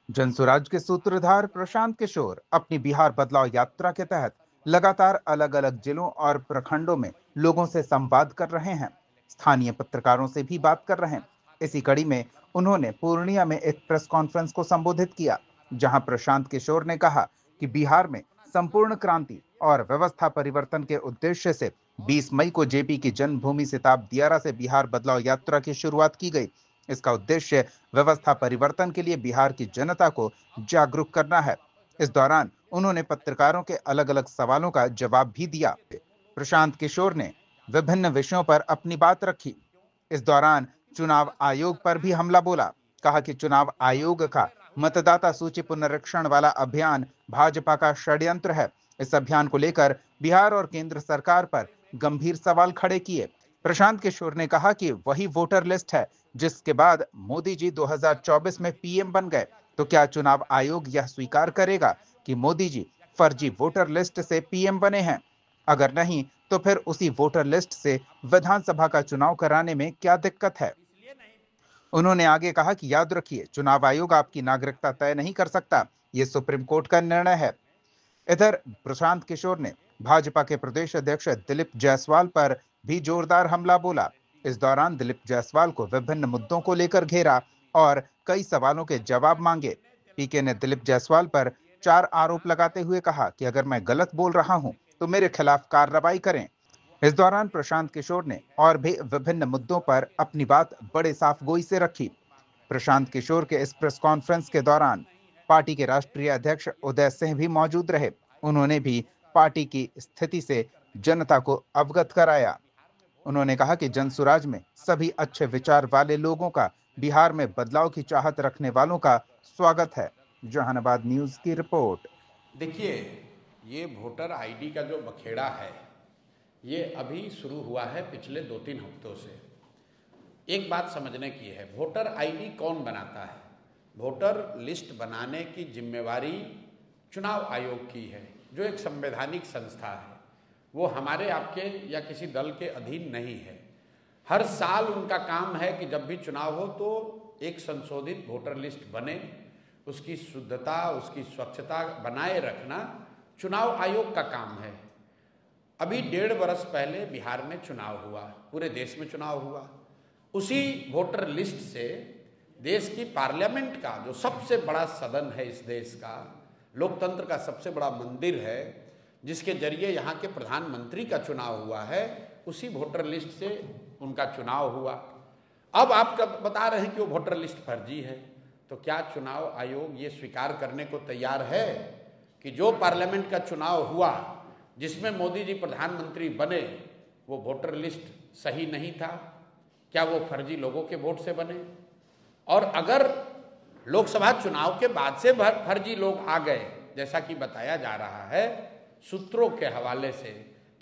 जनसुराज के सूत्रधार प्रशांत किशोर अपनी बिहार बदलाव यात्रा के तहत लगातार अलग अलग जिलों और प्रखंडों में लोगों से संवाद कर रहे हैं। स्थानीय पत्रकारों से भी बात कर रहे हैं। इसी कड़ी में उन्होंने पूर्णिया में एक प्रेस कॉन्फ्रेंस को संबोधित किया, जहां प्रशांत किशोर ने कहा कि बिहार में संपूर्ण क्रांति और व्यवस्था परिवर्तन के उद्देश्य से 20 मई को जेपी की जन्मभूमि सिताब दियारा से बिहार बदलाव यात्रा की शुरुआत की गई। इसका उद्देश्य व्यवस्था परिवर्तन के लिए बिहार की जनता को जागरूक करना है। इस दौरान उन्होंने पत्रकारों के अलग अलग सवालों का जवाब भी दिया। प्रशांत किशोर ने विभिन्न विषयों पर अपनी बात रखी। इस दौरान चुनाव आयोग पर भी हमला बोला। कहा कि चुनाव आयोग का मतदाता सूची पुनरीक्षण वाला अभियान भाजपा का षड्यंत्र है। इस अभियान को लेकर बिहार और केंद्र सरकार पर गंभीर सवाल खड़े किए। प्रशांत किशोर ने कहा कि वही वोटर लिस्ट है जिसके बाद मोदी जी 2024 में पीएम बन गए। तो क्या चुनाव आयोग यह स्वीकार करेगा कि मोदी जी फर्जी वोटर लिस्ट से पीएम बने हैं? अगर नहीं, तो फिर उसी वोटर लिस्ट से विधानसभा का चुनाव कराने में क्या दिक्कत है? उन्होंने आगे कहा कि याद रखिए, चुनाव आयोग आपकी नागरिकता तय नहीं कर सकता, ये सुप्रीम कोर्ट का निर्णय है। इधर प्रशांत किशोर ने भाजपा के प्रदेश अध्यक्ष दिलीप जायसवाल पर भी जोरदार हमला बोला। इस दौरान दिलीप जायसवाल को विभिन्न मुद्दों को लेकर घेरा और कई सवालों के जवाब मांगे। पीके ने दिलीप जायसवाल पर 4 आरोप लगाते हुए कहा कि अगर मैं गलत बोल रहा हूं तो मेरे खिलाफ कार्रवाई करें। इस दौरान प्रशांत किशोर ने और भी विभिन्न मुद्दों पर अपनी बात बड़े साफगोई से रखी। प्रशांत किशोर के इस प्रेस कॉन्फ्रेंस के दौरान पार्टी के राष्ट्रीय अध्यक्ष उदय सिंह भी मौजूद रहे। उन्होंने भी पार्टी की स्थिति से जनता को अवगत कराया। उन्होंने कहा कि जनसुराज में सभी अच्छे विचार वाले लोगों का, बिहार में बदलाव की चाहत रखने वालों का स्वागत है। जहानाबाद न्यूज की रिपोर्ट। देखिए, ये वोटर आईडी का जो बखेड़ा है, ये अभी शुरू हुआ है पिछले 2-3 हफ्तों से। एक बात समझने की है, वोटर आईडी कौन बनाता है? वोटर लिस्ट बनाने की जिम्मेवारी चुनाव आयोग की है, जो एक संवैधानिक संस्था है। वो हमारे आपके या किसी दल के अधीन नहीं है। हर साल उनका काम है कि जब भी चुनाव हो तो एक संशोधित वोटर लिस्ट बने, उसकी शुद्धता, उसकी स्वच्छता बनाए रखना चुनाव आयोग का काम है। अभी 1.5 बरस पहले बिहार में चुनाव हुआ, पूरे देश में चुनाव हुआ। उसी वोटर लिस्ट से देश की पार्लियामेंट का, जो सबसे बड़ा सदन है इस देश का, लोकतंत्र का सबसे बड़ा मंदिर है, जिसके जरिए यहाँ के प्रधानमंत्री का चुनाव हुआ है, उसी वोटर लिस्ट से उनका चुनाव हुआ। अब आप कब बता रहे हैं कि वो वोटर लिस्ट फर्जी है? तो क्या चुनाव आयोग ये स्वीकार करने को तैयार है कि जो पार्लियामेंट का चुनाव हुआ, जिसमें मोदी जी प्रधानमंत्री बने, वो वोटर लिस्ट सही नहीं था? क्या वो फर्जी लोगों के वोट से बने? और अगर लोकसभा चुनाव के बाद से फर्जी लोग आ गए, जैसा कि बताया जा रहा है सूत्रों के हवाले से,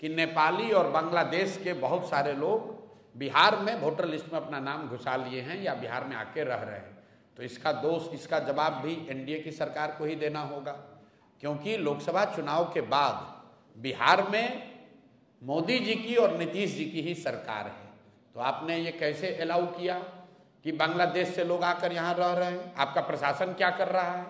कि नेपाली और बांग्लादेश के बहुत सारे लोग बिहार में वोटर लिस्ट में अपना नाम घुसा लिए हैं या बिहार में आके रह रहे हैं, तो इसका दोष, इसका जवाब भी एनडीए की सरकार को ही देना होगा। क्योंकि लोकसभा चुनाव के बाद बिहार में मोदी जी की और नीतीश जी की ही सरकार है। तो आपने ये कैसे अलाउ किया कि बांग्लादेश से लोग आकर यहाँ रह रहे हैं? आपका प्रशासन क्या कर रहा है?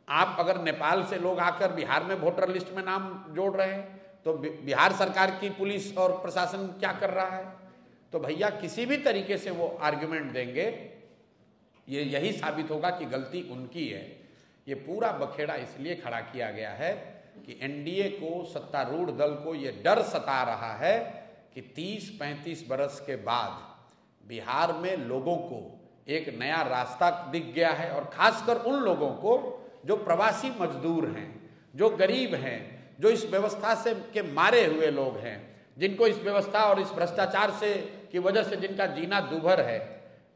आप अगर नेपाल से लोग आकर बिहार में वोटर लिस्ट में नाम जोड़ रहे हैं, तो बिहार सरकार की पुलिस और प्रशासन क्या कर रहा है? तो भैया, किसी भी तरीके से वो आर्ग्यूमेंट देंगे, ये यही साबित होगा कि गलती उनकी है। ये पूरा बखेड़ा इसलिए खड़ा किया गया है कि एनडीए को, सत्तारूढ़ दल को ये डर सता रहा है कि 30-35 बरस के बाद बिहार में लोगों को एक नया रास्ता दिख गया है, और खासकर उन लोगों को जो प्रवासी मजदूर हैं, जो गरीब हैं, जो इस व्यवस्था से के मारे हुए लोग हैं, जिनको इस व्यवस्था और इस भ्रष्टाचार से की वजह से जिनका जीना दूभर है,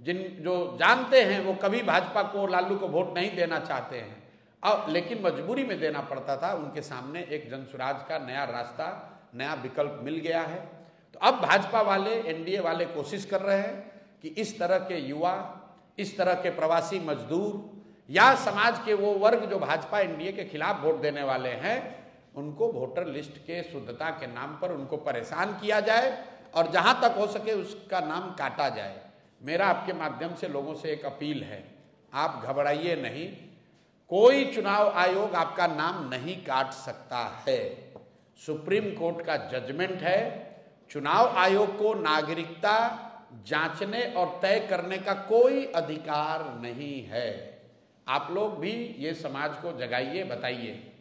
जो जानते हैं वो कभी भाजपा को, लालू को वोट नहीं देना चाहते हैं, अब लेकिन मजबूरी में देना पड़ता था, उनके सामने एक जनसुराज का नया रास्ता, नया विकल्प मिल गया है। तो अब भाजपा वाले, एनडीए वाले कोशिश कर रहे हैं कि इस तरह के युवा, इस तरह के प्रवासी मजदूर या समाज के वो वर्ग जो भाजपा एनडीए के खिलाफ वोट देने वाले हैं, उनको वोटर लिस्ट के शुद्धता के नाम पर उनको परेशान किया जाए और जहां तक हो सके उसका नाम काटा जाए। मेरा आपके माध्यम से लोगों से एक अपील है, आप घबराइए नहीं। कोई चुनाव आयोग आपका नाम नहीं काट सकता है। सुप्रीम कोर्ट का जजमेंट है। चुनाव आयोग को नागरिकता जांचने और तय करने का कोई अधिकार नहीं है। आप लोग भी ये समाज को जगाइए, बताइए।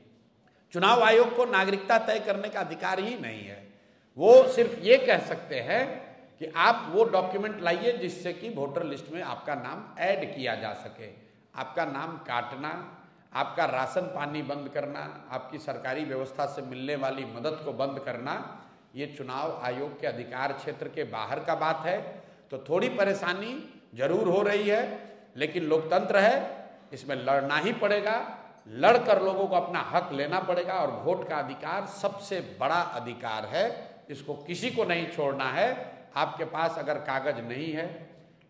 चुनाव आयोग को नागरिकता तय करने का अधिकार ही नहीं है। वो सिर्फ ये कह सकते हैं कि आप वो डॉक्यूमेंट लाइए जिससे कि वोटर लिस्ट में आपका नाम ऐड किया जा सके। आपका नाम काटना, आपका राशन पानी बंद करना, आपकी सरकारी व्यवस्था से मिलने वाली मदद को बंद करना, ये चुनाव आयोग के अधिकार क्षेत्र के बाहर का बात है। तो थोड़ी परेशानी जरूर हो रही है, लेकिन लोकतंत्र है, इसमें लड़ना ही पड़ेगा। लड़कर लोगों को अपना हक लेना पड़ेगा। और वोट का अधिकार सबसे बड़ा अधिकार है, इसको किसी को नहीं छोड़ना है। आपके पास अगर कागज नहीं है,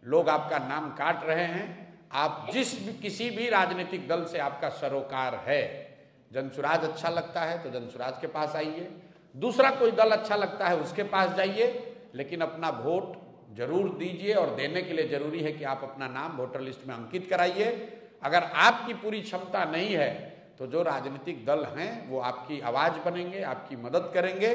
लोग आपका नाम काट रहे हैं, आप किसी भी राजनीतिक दल से आपका सरोकार है, जनसुराज अच्छा लगता है तो जनसुराज के पास आइए, दूसरा कोई दल अच्छा लगता है उसके पास जाइए, लेकिन अपना वोट जरूर दीजिए। और देने के लिए जरूरी है कि आप अपना नाम वोटर लिस्ट में अंकित कराइए। अगर आपकी पूरी क्षमता नहीं है तो जो राजनीतिक दल हैं वो आपकी आवाज बनेंगे, आपकी मदद करेंगे।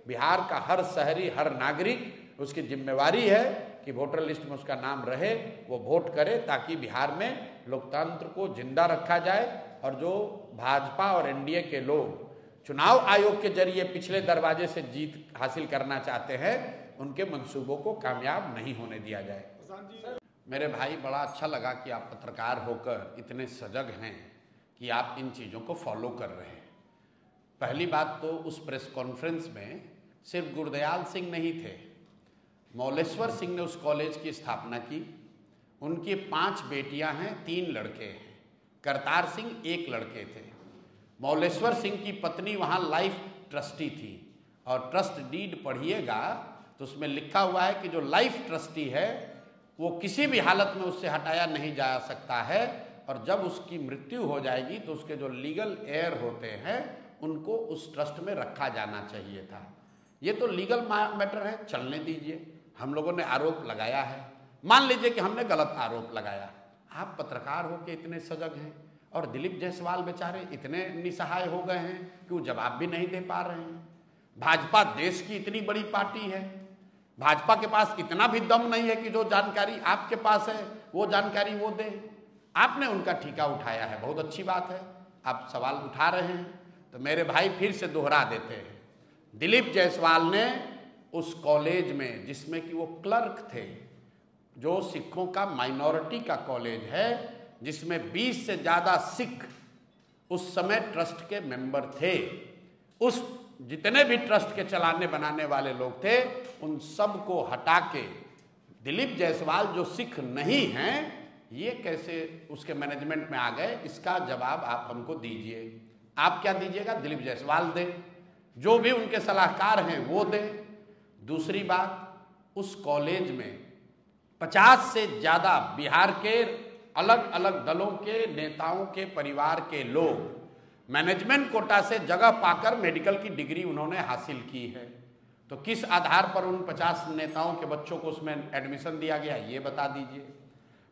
बिहार का हर शहरी, हर नागरिक, उसकी जिम्मेवारी है कि वोटर लिस्ट में उसका नाम रहे, वो वोट करे, ताकि बिहार में लोकतंत्र को जिंदा रखा जाए। और जो भाजपा और एनडीए के लोग चुनाव आयोग के जरिए पिछले दरवाजे से जीत हासिल करना चाहते हैं, उनके मंसूबों को कामयाब नहीं होने दिया जाए। मेरे भाई, बड़ा अच्छा लगा कि आप पत्रकार होकर इतने सजग हैं कि आप इन चीज़ों को फॉलो कर रहे हैं। पहली बात तो उस प्रेस कॉन्फ्रेंस में सिर्फ गुरदयाल सिंह नहीं थे, मौलेश्वर सिंह ने उस कॉलेज की स्थापना की। उनकी 5 बेटियां हैं, 3 लड़के हैं। करतार सिंह 1 लड़के थे। मौलेश्वर सिंह की पत्नी वहाँ लाइफ ट्रस्टी थी। और ट्रस्ट डीड पढ़िएगा तो उसमें लिखा हुआ है कि जो लाइफ ट्रस्टी है वो किसी भी हालत में उससे हटाया नहीं जा सकता है। और जब उसकी मृत्यु हो जाएगी तो उसके जो लीगल हेयर होते हैं उनको उस ट्रस्ट में रखा जाना चाहिए था। ये तो लीगल मैटर है, चलने दीजिए। हम लोगों ने आरोप लगाया है, मान लीजिए कि हमने गलत आरोप लगाया। आप पत्रकार हो के इतने सजग हैं, और दिलीप जायसवाल बेचारे इतने निसहाय हो गए हैं कि वो जवाब भी नहीं दे पा रहे हैं। भाजपा देश की इतनी बड़ी पार्टी है, भाजपा के पास इतना भी दम नहीं है कि जो जानकारी आपके पास है वो जानकारी वो दे। आपने उनका ठीका उठाया है, बहुत अच्छी बात है, आप सवाल उठा रहे हैं। तो मेरे भाई फिर से दोहरा देते हैं, दिलीप जायसवाल ने उस कॉलेज में, जिसमें कि वो क्लर्क थे, जो सिखों का माइनॉरिटी का कॉलेज है, जिसमें 20 से ज़्यादा सिख उस समय ट्रस्ट के मेंबर थे, उस जितने भी ट्रस्ट के चलाने बनाने वाले लोग थे, उन सब को हटा के दिलीप जायसवाल जो सिख नहीं हैं, ये कैसे उसके मैनेजमेंट में आ गए? इसका जवाब आप हमको दीजिए। आप क्या दीजिएगा? दिलीप जायसवाल दे, जो भी उनके सलाहकार हैं वो दे। दूसरी बात, उस कॉलेज में 50 से ज़्यादा बिहार के अलग अलग दलों के नेताओं के परिवार के लोग मैनेजमेंट कोटा से जगह पाकर मेडिकल की डिग्री उन्होंने हासिल की है। तो किस आधार पर उन 50 नेताओं के बच्चों को उसमें एडमिशन दिया गया, ये बता दीजिए।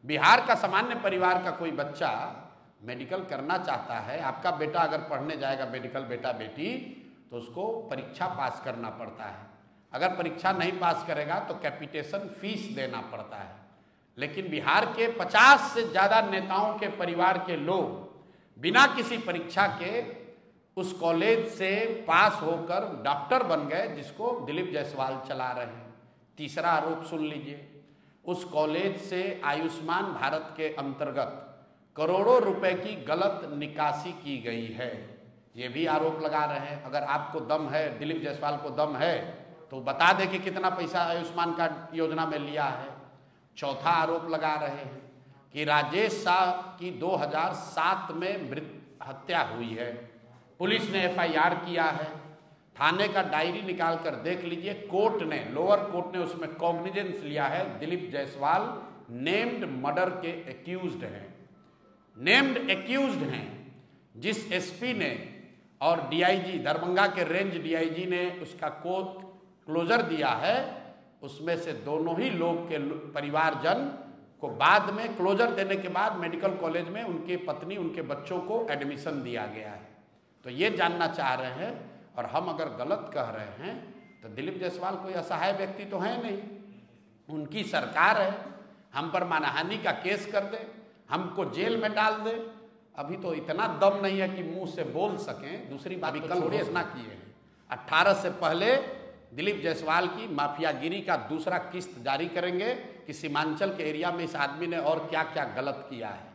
बिहार का सामान्य परिवार का कोई बच्चा मेडिकल करना चाहता है, आपका बेटा अगर पढ़ने जाएगा मेडिकल, बेटा बेटी, तो उसको परीक्षा पास करना पड़ता है। अगर परीक्षा नहीं पास करेगा तो कैपिटेशन फीस देना पड़ता है। लेकिन बिहार के 50 से ज़्यादा नेताओं के परिवार के लोग बिना किसी परीक्षा के उस कॉलेज से पास होकर डॉक्टर बन गए, जिसको दिलीप जायसवाल चला रहे हैं। तीसरा आरोप सुन लीजिए, उस कॉलेज से आयुष्मान भारत के अंतर्गत करोड़ों रुपए की गलत निकासी की गई है, ये भी आरोप लगा रहे हैं। अगर आपको दम है, दिलीप जायसवाल को दम है, तो बता दें कि कितना पैसा आयुष्मान कार्ड योजना में लिया है। चौथा आरोप लगा रहे हैं कि राजेश शाह की 2007 में हत्या हुई है, पुलिस ने FIR किया है, थाने का डायरी निकाल कर देख लीजिए, कोर्ट ने, लोअर कोर्ट ने उसमें कॉग्निजेंस लिया है। दिलीप जायसवाल नेम्ड मर्डर के एक्यूज्ड हैं, नेम्ड एक्यूज्ड हैं। जिस SP ने और DIG, दरभंगा के रेंज DIG ने उसका क्लोजर दिया है, उसमें से दोनों ही लोग के परिवारजन को बाद में क्लोजर देने के बाद मेडिकल कॉलेज में उनके पत्नी उनके बच्चों को एडमिशन दिया गया है। तो ये जानना चाह रहे हैं, और हम अगर गलत कह रहे हैं तो दिलीप जायसवाल कोई असहाय व्यक्ति तो है नहीं, उनकी सरकार है, हम पर मानहानि का केस कर दे, हमको जेल में डाल दे। अभी तो इतना दम नहीं है कि मुंह से बोल सकें। दूसरी बात, कल घोषणा किए हैं 18 से पहले दिलीप जायसवाल की माफियागिरी का दूसरा किस्त जारी करेंगे कि सीमांचल के एरिया में इस आदमी ने और क्या क्या गलत किया है।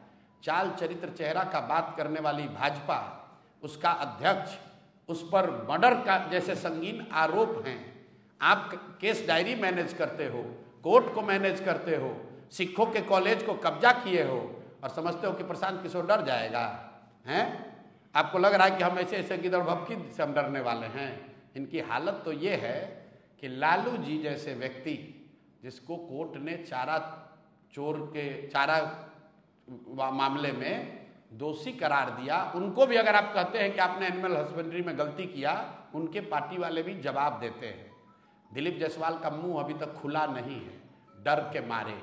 चाल चरित्र चेहरा का बात करने वाली भाजपा, उसका अध्यक्ष, उस पर मर्डर का जैसे संगीन आरोप हैं। आप केस डायरी मैनेज करते हो, कोर्ट को मैनेज करते हो, सिखों के कॉलेज को कब्जा किए हो, और समझते हो कि प्रशांत किशोर डर जाएगा? हैं? आपको लग रहा है कि हम ऐसे ऐसे गिदड़ भपकी से हम डरने वाले हैं? इनकी हालत तो ये है कि लालू जी जैसे व्यक्ति, जिसको कोर्ट ने चारा मामले में दोषी करार दिया, उनको भी अगर आप कहते हैं कि आपने एनिमल हस्बेंड्री में गलती किया, उनके पार्टी वाले भी जवाब देते हैं। दिलीप जायसवाल का मुंह अभी तक खुला नहीं है, डर के मारे,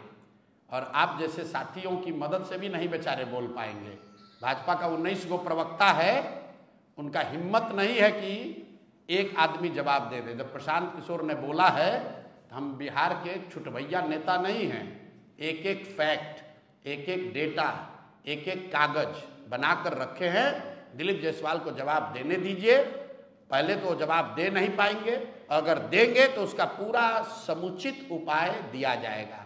और आप जैसे साथियों की मदद से भी नहीं बेचारे बोल पाएंगे। भाजपा का 19 गो प्रवक्ता है, उनका हिम्मत नहीं है कि एक आदमी जवाब दे दे। जब प्रशांत किशोर ने बोला है तो हम बिहार के छुटभैया नेता नहीं हैं। एक एक फैक्ट, एक एक डेटा, एक एक कागज बनाकर रखे हैं। दिलीप जायसवाल को जवाब देने दीजिए। पहले तो जवाब दे नहीं पाएंगे, अगर देंगे तो उसका पूरा समुचित उपाय दिया जाएगा।